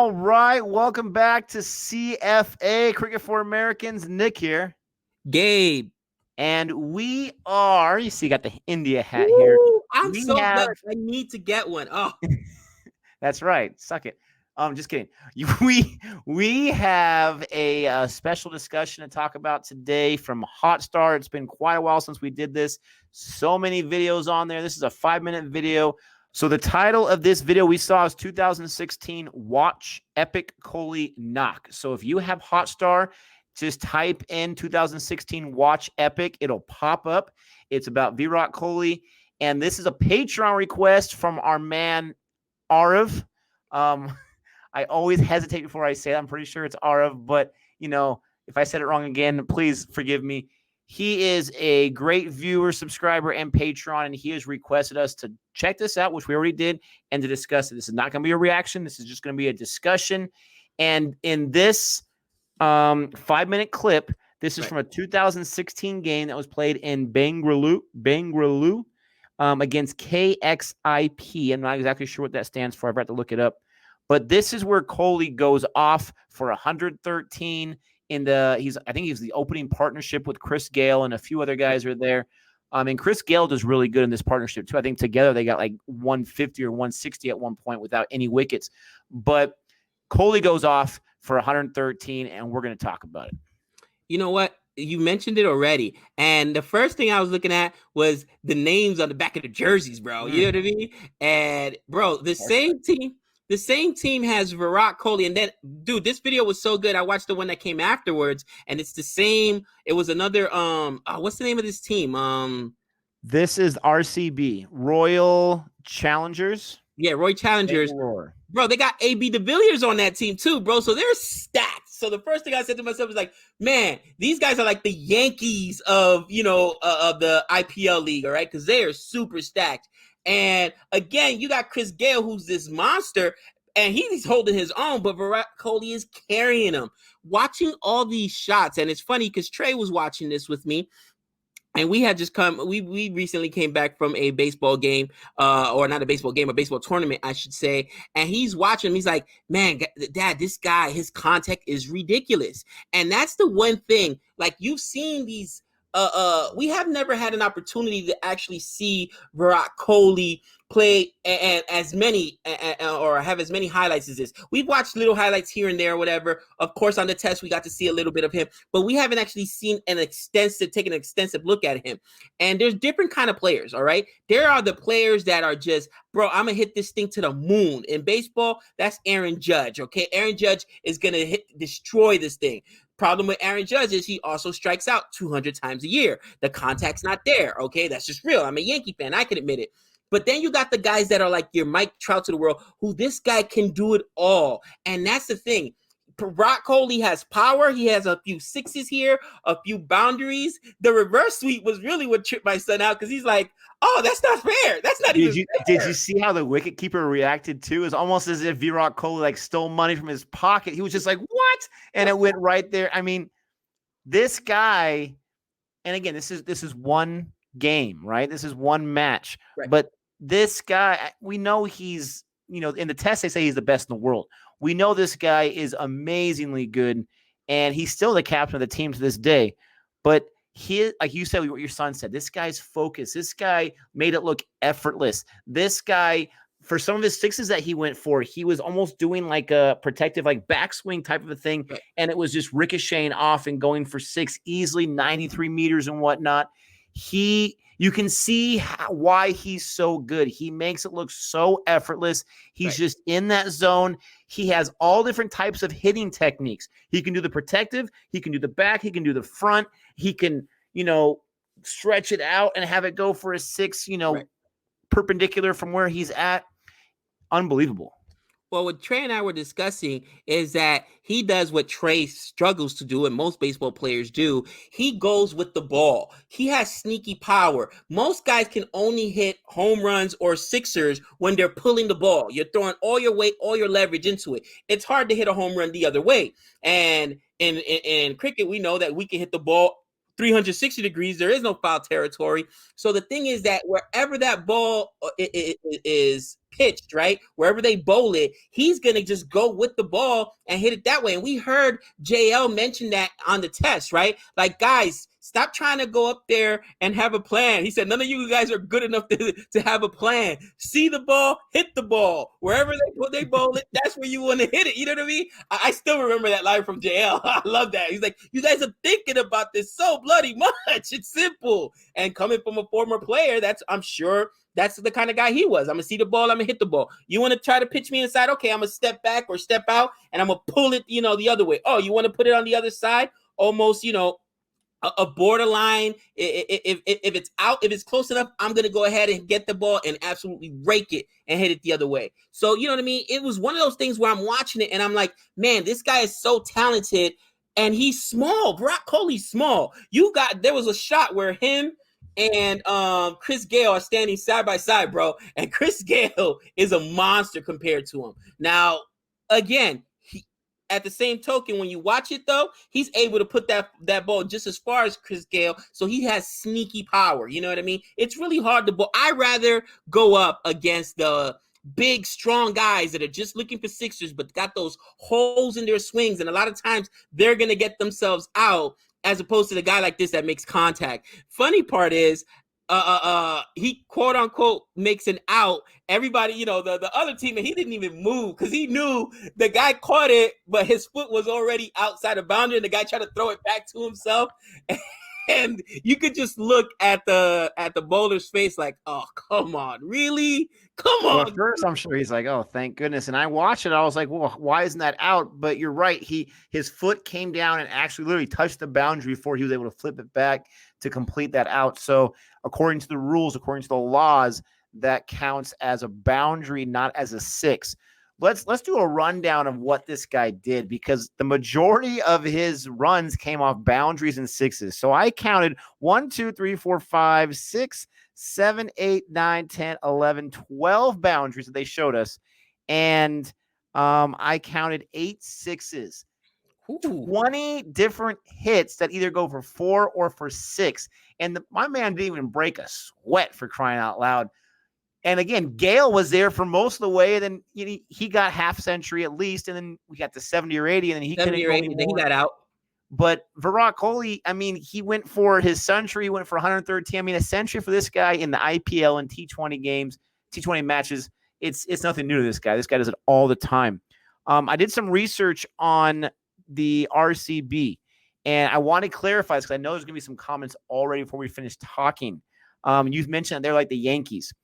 All right, welcome back to CFA, Cricket for Americans. Nick here. Gabe. And we are, you see, got the India hat Woo, here. I'm We so have, nuts. I need to get one. Oh, that's right. Suck it. Just kidding. We have a special discussion to talk about today from Hotstar. It's been quite a while since we did this. So many videos on there. This is a 5-minute video. So the title of this video we saw is 2016 Watch Epic Kohli Knock. So if you have Hotstar, just type in 2016 Watch Epic. It'll pop up. It's about Virat Kohli. And this is a Patreon request from our man, Aarav. I always hesitate before I say it. I'm pretty sure it's Aarav, but, if I said it wrong again, please forgive me. He is a great viewer, subscriber, and Patreon, and he has requested us to check this out, which we already did, and to discuss it. This is not going to be a reaction. This is just going to be a discussion. And in this 5-minute clip, this is from a 2016 game that was played in Bangalore against KXIP. I'm not exactly sure what that stands for. I've got to look it up. But this is where Kohli goes off for 113 I think he's the opening partnership with Chris Gale, and a few other guys are there. And Chris Gale does really good in this partnership too. I think together they got like 150 or 160 at one point without any wickets. But Kohli goes off for 113, and we're going to talk about it. You know what? You mentioned it already. And the first thing I was looking at was the names on the back of the jerseys, bro. You know what I mean? And, bro, the same team has Virat Kohli. And then, dude, this video was so good. I watched the one that came afterwards, and it's the same. It was another, what's the name of this team? This is RCB, Royal Challengers. Yeah, Roy Challengers. Bro, they got AB de Villiers on that team too, bro. So they're stacked. So the first thing I said to myself was like, man, these guys are like the Yankees of, of the IPL league, all right? Because they are super stacked. And again, you got Chris Gale, who's this monster, and he's holding his own, but Virat Kohli is carrying him. Watching all these shots, and it's funny because Trey was watching this with me. And we had just we recently came back from a baseball game, or not a baseball game, a baseball tournament, I should say. And he's watching. He's like, man, Dad, this guy, his contact is ridiculous. And that's the one thing, like you've seen these, we have never had an opportunity to actually see Virat Kohli play and as many or have as many highlights as this. We've watched little highlights here and there or whatever. Of course, on the test, we got to see a little bit of him, but we haven't actually seen taken an extensive look at him. And there's different kind of players, all right? There are the players that are just, bro, I'm going to hit this thing to the moon. In baseball, that's Aaron Judge, okay? Aaron Judge is going to destroy this thing. Problem with Aaron Judge is he also strikes out 200 times a year. The contact's not there, okay? That's just real. I'm a Yankee fan. I can admit it. But then you got the guys that are like your Mike Trout to the world, who this guy can do it all. And that's the thing. Virat Kohli has power. He has a few sixes here, a few boundaries. The reverse sweep was really what tripped my son out because he's like, oh, that's not fair. That's not even fair. Did you see how the wicketkeeper reacted too? It's almost as if Virat Kohli like stole money from his pocket. He was just like, what? And it went right there. I mean, this guy, and again, this is one game, right? This is one match. Right. But this guy, we know he's, in the test, they say he's the best in the world. We know this guy is amazingly good, and he's still the captain of the team to this day. But he, like you said, what your son said, this guy's focus, this guy made it look effortless. This guy, for some of his sixes that he went for, he was almost doing like a protective, like backswing type of a thing, and it was just ricocheting off and going for six easily, 93 meters and whatnot. You can see why he's so good. He makes it look so effortless. He's just in that zone. He has all different types of hitting techniques. He can do the protective. He can do the back. He can do the front. He can, stretch it out and have it go for a six, perpendicular from where he's at. Unbelievable. Well, what Trey and I were discussing is that he does what Trey struggles to do and most baseball players do. He goes with the ball. He has sneaky power. Most guys can only hit home runs or sixers when they're pulling the ball. You're throwing all your weight, all your leverage into it. It's hard to hit a home run the other way. And in cricket, we know that we can hit the ball 360 degrees. There is no foul territory. So the thing is that wherever that ball is pitched, right, wherever they bowl it, he's going to just go with the ball and hit it that way. And we heard JL mention that on the test, right? Like, guys, stop trying to go up there and have a plan. He said, none of you guys are good enough to have a plan. See the ball, hit the ball. Wherever they bowl it, that's where you want to hit it. You know what I mean? I still remember that line from JL. I love that. He's like, you guys are thinking about this so bloody much. It's simple. And coming from a former player, I'm sure that's the kind of guy he was. I'm going to see the ball. I'm going to hit the ball. You want to try to pitch me inside? Okay, I'm going to step back or step out, and I'm going to pull it, the other way. Oh, you want to put it on the other side? Almost, a borderline. If it's out, if it's close enough, I'm going to go ahead and get the ball and absolutely rake it and hit it the other way. So, you know what I mean? It was one of those things where I'm watching it, and I'm like, man, this guy is so talented, and he's small. Virat Kohli's small. There was a shot where him and Chris Gale are standing side by side, bro. And Chris Gale is a monster compared to him. Now, again, at the same token, when you watch it, though, he's able to put that ball just as far as Chris Gale. So he has sneaky power. You know what I mean? It's really hard to bowl. I'd rather go up against the big, strong guys that are just looking for sixers, but got those holes in their swings. And a lot of times they're going to get themselves out, as opposed to the guy like this that makes contact. Funny part is, he quote unquote makes an out. Everybody, the other team, and he didn't even move because he knew the guy caught it, but his foot was already outside the boundary, and the guy tried to throw it back to himself. And you could just look at the bowler's face like, oh, come on, really? Come on. Well, at first, I'm sure he's like, oh, thank goodness. And I watched it. I was like, well, why isn't that out? But you're right. His foot came down and actually literally touched the boundary before he was able to flip it back to complete that out. So according to the rules, according to the laws, that counts as a boundary, not as a six. Let's do a rundown of what this guy did, because the majority of his runs came off boundaries and sixes. So I counted 1, 2, 3, 4, 5, 6, 7, 8, 9, 10, 11, 12 boundaries that they showed us. And I counted 8 sixes. Ooh. 20 different hits that either go for 4 or for 6. And my man didn't even break a sweat, for crying out loud. And again, Gale was there for most of the way, and then he got half century at least, and then we got the 70 or 80, and then he couldn't go anymore. Then he got out. But Virat Kohli, I mean, he went for his century, went for 113. I mean, a century for this guy in the IPL and T20 games, T20 matches, it's nothing new to this guy. This guy does it all the time. I did some research on the RCB, and I want to clarify this because I know there's going to be some comments already before we finish talking. You've mentioned that they're like the Yankees.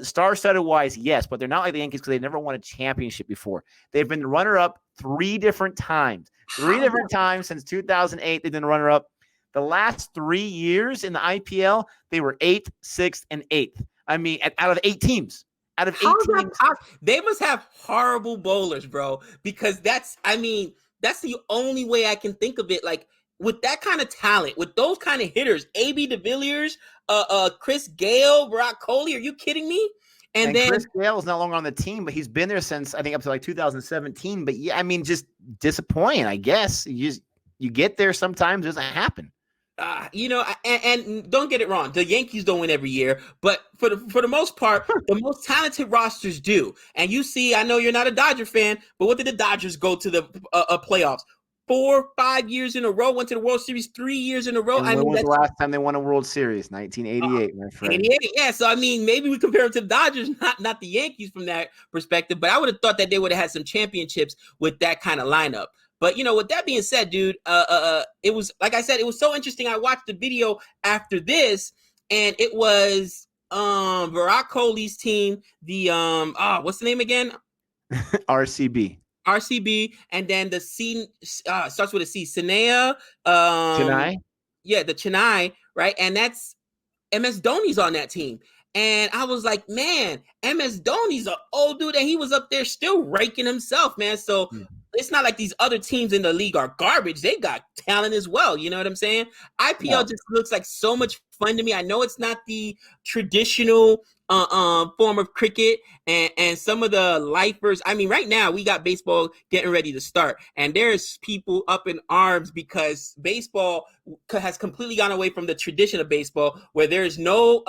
Star-studded wise, yes, but they're not like the Yankees because they've never won a championship before. They've been the runner-up 3 different times. 3 different times since 2008, they've been the runner-up. The last 3 years in the IPL, they were 8th, 6th, and 8th. I mean, out of 8 teams. Out of 8 teams. They must have horrible bowlers, bro, because that's the only way I can think of it. Like, with that kind of talent, with those kind of hitters, A.B. de Villiers, Chris Gale, Virat Kohli, are you kidding me? And then Chris Gale is no longer on the team, but he's been there since, I think, up to like 2017. But yeah, I mean, just disappointing, I guess. You get there sometimes, it doesn't happen. And don't get it wrong, the Yankees don't win every year, but for the most part, the most talented rosters do. And you see, I know you're not a Dodger fan, but what did the Dodgers go to the playoffs? 4, 5 years in a row, went to the World Series 3 years in a row. And when was the last time they won a World Series? 1988, my friend. 88, yeah. So, I mean, maybe we compare them to the Dodgers, not the Yankees from that perspective, but I would have thought that they would have had some championships with that kind of lineup. But, with that being said, dude, it was, like I said, it was so interesting. I watched the video after this, and it was Virat Kohli's team, the, what's the name again? RCB, and then the C starts with a C. Chennai. Yeah, the Chennai, right? And that's MS Dhoni's on that team. And I was like, man, MS Dhoni's an old dude, and he was up there still raking himself, man. So it's not like these other teams in the league are garbage. They got talent as well. You know what I'm saying? IPL just looks like so much fun to me. I know it's not the traditional form of cricket, and some of the lifers. I mean, right now we got baseball getting ready to start, and there's people up in arms because baseball has completely gone away from the tradition of baseball, where there's no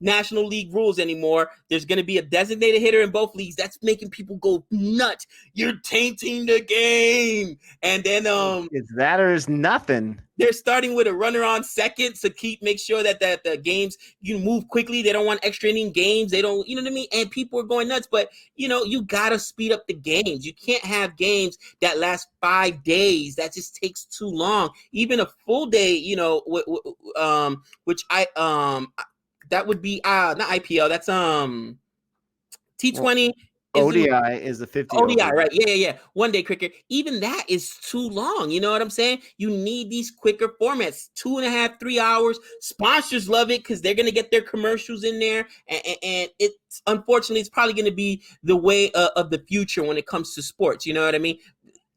National League rules anymore. There's going to be a designated hitter in both leagues. That's making people go nuts. You're tainting the game. And then it's that or it's nothing. They're starting with a runner on second to make sure that the games, you move quickly. They don't want extra inning games. They don't, you know what I mean? And people are going nuts. But, you got to speed up the games. You can't have games that last 5 days. That just takes too long. Even a full day, which that would be not IPL. That's T20. ODI is the 50. ODI, right? Yeah. 1 day cricket. Even that is too long. You know what I'm saying? You need these quicker formats. 2.5, 3 hours. Sponsors love it because they're gonna get their commercials in there, and it's unfortunately it's probably gonna be the way of the future when it comes to sports. You know what I mean?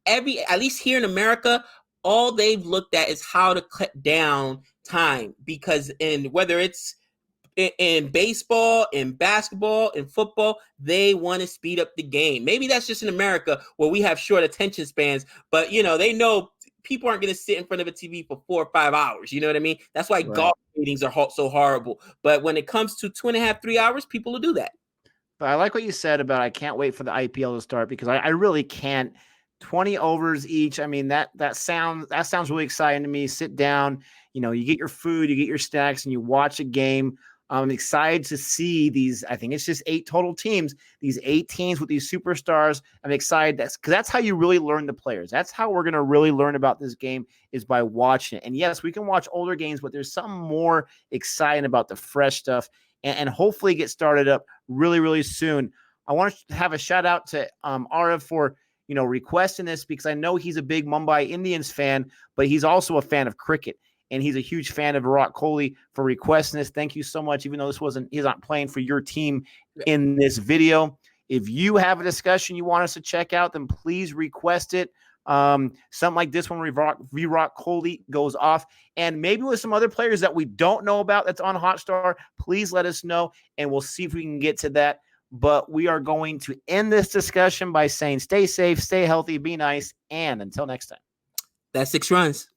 At least here in America, all they've looked at is how to cut down time, because whether it's in baseball, in basketball, in football, they want to speed up the game. Maybe that's just in America where we have short attention spans, but they know people aren't going to sit in front of a TV for 4 or 5 hours. You know what I mean? That's why golf ratings are so horrible. But when it comes to 2.5, 3 hours, people will do that. But I like what you said about I can't wait for the IPL to start, because I really can't. 20 overs each. I mean, that sounds really exciting to me. Sit down, you get your food, you get your snacks, and you watch a game. I'm excited to see these. I think it's just 8 total teams, these 8 teams with these superstars. I'm excited because that's how you really learn the players. That's how we're going to really learn about this game, is by watching it. And yes, we can watch older games, but there's something more exciting about the fresh stuff, and hopefully get started up really, really soon. I want to have a shout out to Aarav for requesting this, because I know he's a big Mumbai Indians fan, but he's also a fan of cricket. And he's a huge fan of Virat Kohli for requesting this. Thank you so much. Even though he's not playing for your team in this video. If you have a discussion you want us to check out, then please request it. Something like this one, Virat Kohli goes off, and maybe with some other players that we don't know about that's on Hotstar, please let us know, and we'll see if we can get to that. But we are going to end this discussion by saying stay safe, stay healthy, be nice, and until next time. That's 6 runs.